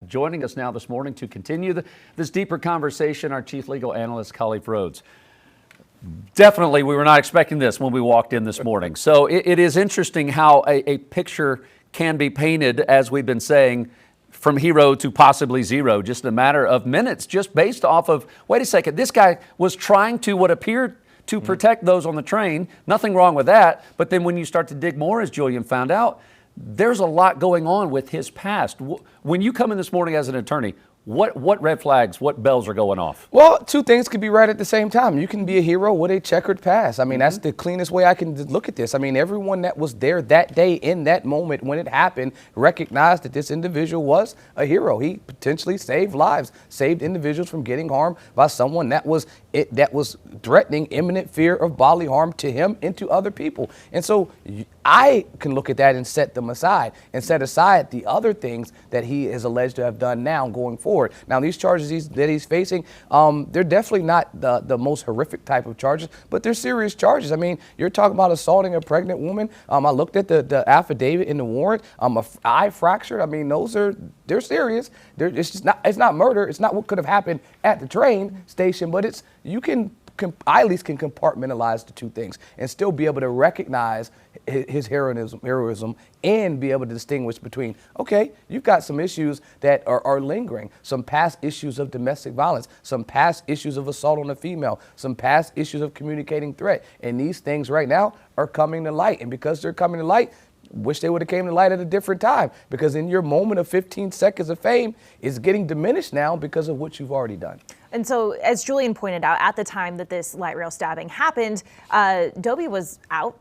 Joining us now this morning to continue this deeper conversation, our chief legal analyst, Khalif Rhodes. Definitely, we were not expecting this when we walked in this morning. So it is interesting how a picture can be painted, as we've been saying, from hero to possibly zero, just a matter of minutes, just based off of, wait a second, this guy was trying to what appeared to protect those on the train. Nothing wrong with that. But then when you start to dig more, as Julian found out, there's a lot going on with his past. When you come in this morning as an attorney, what red flags, what bells are going off? Well, two things could be right at the same time. You can be a hero with a checkered past. I mean, that's the cleanest way I can look at this. I mean, everyone that was there that day in that moment when it happened recognized that this individual was a hero. He potentially saved lives, saved individuals from getting harmed by someone that was threatening imminent fear of bodily harm to him and to other people. And so I can look at that and set them aside and set aside the other things that he is alleged to have done now going forward. Now, these charges that he's facing, they're definitely not the most horrific type of charges, but they're serious charges. I mean, you're talking about assaulting a pregnant woman. I looked at the affidavit in the warrant. A eye fractured. I mean, they're serious. It's not murder. It's not what could have happened at the train station, but I at least can compartmentalize the two things and still be able to recognize his heroism and be able to distinguish between, okay, you've got some issues that are lingering, some past issues of domestic violence, some past issues of assault on a female, some past issues of communicating threat. And these things right now are coming to light. And because they're coming to light, wish they would have came to light at a different time, because in your moment of 15 seconds of fame is getting diminished now because of what you've already done. And so, as Julian pointed out, at the time that this light rail stabbing happened, Dobie was out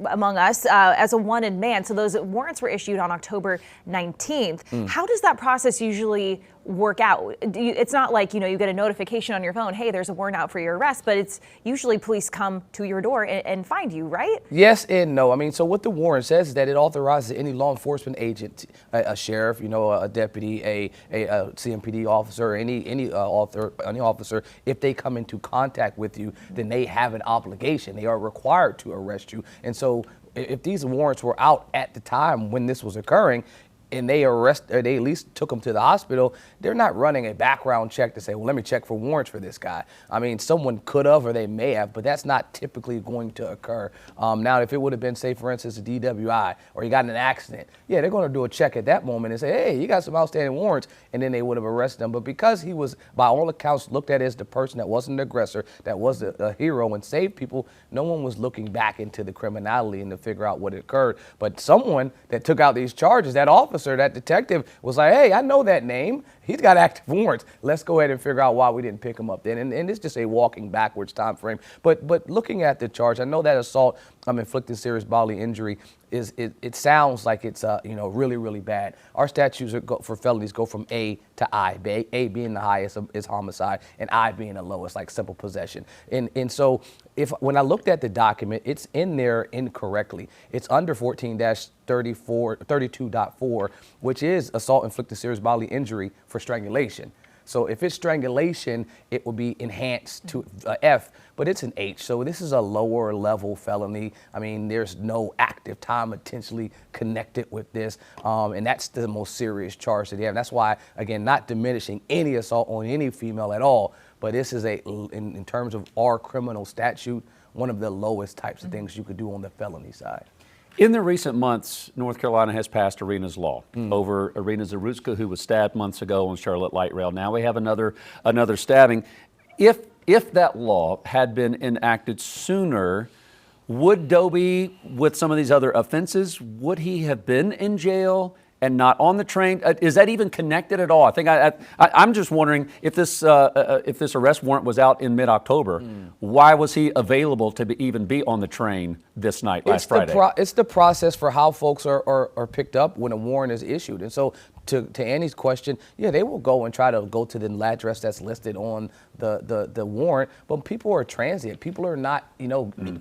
among us as a wanted man. So those warrants were issued on October 19th. How does that process usually work out? It's not like, you get a notification on your phone, hey, there's a warrant out for your arrest, but it's usually police come to your door and find you, right? Yes and no. I mean, so what the warrant says is that it authorizes any law enforcement agent, a sheriff, a deputy, a CMPD officer, any officer, if they come into contact with you, then they have an obligation. They are required to arrest you. And so if these warrants were out at the time when this was occurring, and they at least took him to the hospital, they're not running a background check to say, well, let me check for warrants for this guy. I mean, someone could have or they may have, but that's not typically going to occur. Now, if it would have been, say, for instance, a DWI or you got in an accident, yeah, they're going to do a check at that moment and say, hey, you got some outstanding warrants, and then they would have arrested him. But because he was, by all accounts, looked at as the person that wasn't an aggressor, that was a hero and saved people, no one was looking back into the criminality and to figure out what occurred. But someone that took out these charges, that officer, that detective was like, hey, I know that name. He's got active warrants. Let's go ahead and figure out why we didn't pick him up then. And it's just a walking backwards time frame. But looking at the charge, I know that assault, inflicting serious bodily injury, it sounds like it's really, really bad. Our statutes for felonies go from A to I. A being the highest is homicide, and I being the lowest, like simple possession. And so when I looked at the document, it's in there incorrectly. It's under 14-32.4, which is assault inflicting serious bodily injury for strangulation. So if it's strangulation, it would be enhanced to F, but it's an H. So this is a lower level felony. I mean, there's no active time potentially connected with this. And that's the most serious charge that they have. And that's why, again, not diminishing any assault on any female at all, but this is in terms of our criminal statute, one of the lowest types of things you could do on the felony side. In the recent months, North Carolina has passed Arena's law over Arena Zarutska, who was stabbed months ago on Charlotte Light Rail. Now we have another stabbing. If that law had been enacted sooner, would Dobie, with some of these other offenses, would he have been in jail and not on the train? Is that even connected at all? I think I'm just wondering if this arrest warrant was out in mid-October, why was he available to even be on the train this night, last Friday? It's the process for how folks are picked up when a warrant is issued. And so to Annie's question, yeah, they will go and try to go to the address that's listed on the warrant, but people are transient. People are not,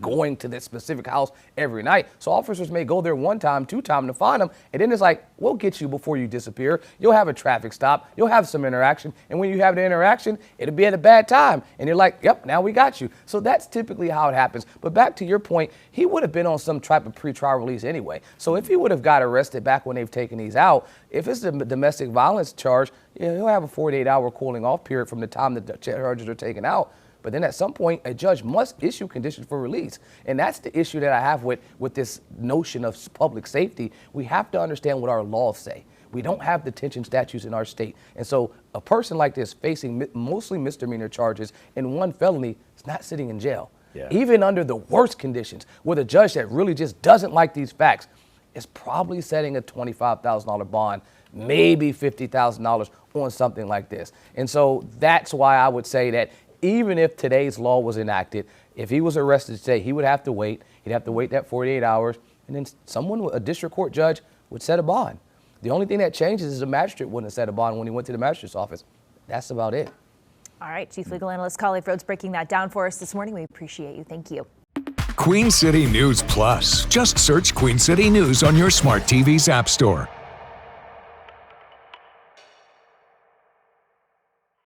going to this specific house every night. So officers may go there one time, two times to find them, and then it's like, we'll get you before you disappear. You'll have a traffic stop. You'll have some interaction, and when you have the interaction, it'll be at a bad time, and you're like, yep, now we got you. So that's typically how it happens. But back to your point, he would have been on some type of pretrial release anyway. So if he would have got arrested back when they've taken these out, If it's a domestic violence charge, he'll have a 48-hour cooling off period from the time that the charges are taken out. But then at some point, a judge must issue conditions for release. And that's the issue that I have with this notion of public safety. We have to understand what our laws say. We don't have detention statutes in our state. And so a person like this facing mostly misdemeanor charges and one felony is not sitting in jail. Yeah. Even under the worst conditions, with a judge that really just doesn't like these facts, is probably setting a $25,000 bond, maybe $50,000 on something like this. And so that's why I would say that even if today's law was enacted, if he was arrested today, he would have to wait. He'd have to wait that 48 hours, and then a district court judge, would set a bond. The only thing that changes is the magistrate wouldn't have set a bond when he went to the magistrate's office. That's about it. All right, Chief Legal Analyst Collie Rhodes breaking that down for us this morning. We appreciate you. Thank you. Queen City News Plus. Just search Queen City News on your smart TV's app store.